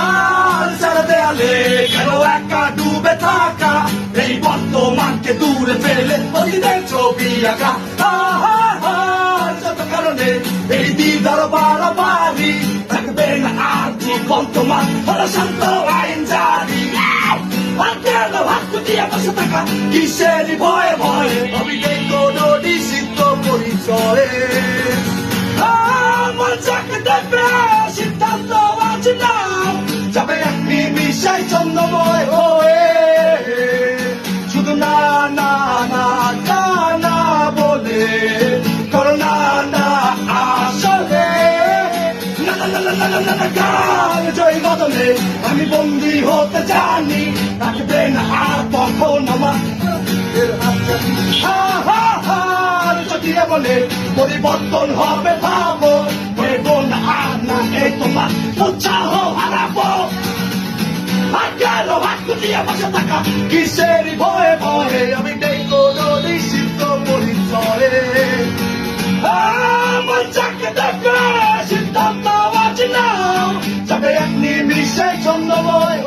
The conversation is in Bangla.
আর সারা দেয়ালে কেন একা ডুবে থাকা, এই বর্তমানকে দূরে ফেলে অতীতের ছবি আঁকা। যত কারণে এই দ্বিধার বাড়াবাড়ি, থাকবে না আর জীবন তোমার, হলো শান্ত আইন জারি। আর কেন হাত দিয়ে বসে থাকা, কিসেরই ভয়ে ভয়ে, অবিবেক কোনো নিষিদ্ধ পরিচয়ে। মন যাকে দেখবে সিদ্ধান্ত আজ নাও, যাবে এক নিমিষায় ছন্দময় হয়ে। শুধু না না না না না বলে করো না না আসলে। না না না না না না না গান জয় বদলে আমি বন্দী হতে জানি, থাকবে না আর কখন আমার দিয়ে বলে পরিবর্তন হবে ভাবো, ভেবো না আর না এই তোমার উৎসাহ হারাবো। আর কেন হাত দিয়ে বসে থাকা, কিসেরই ভয়ে ভয়ে, আমি নেই কোনো নিষিদ্ধ পরিচয়ে। আমার যাকে দেখবে সিদ্ধান্ত আজ নাও, যাবে এক নিমিষে ছন্দময়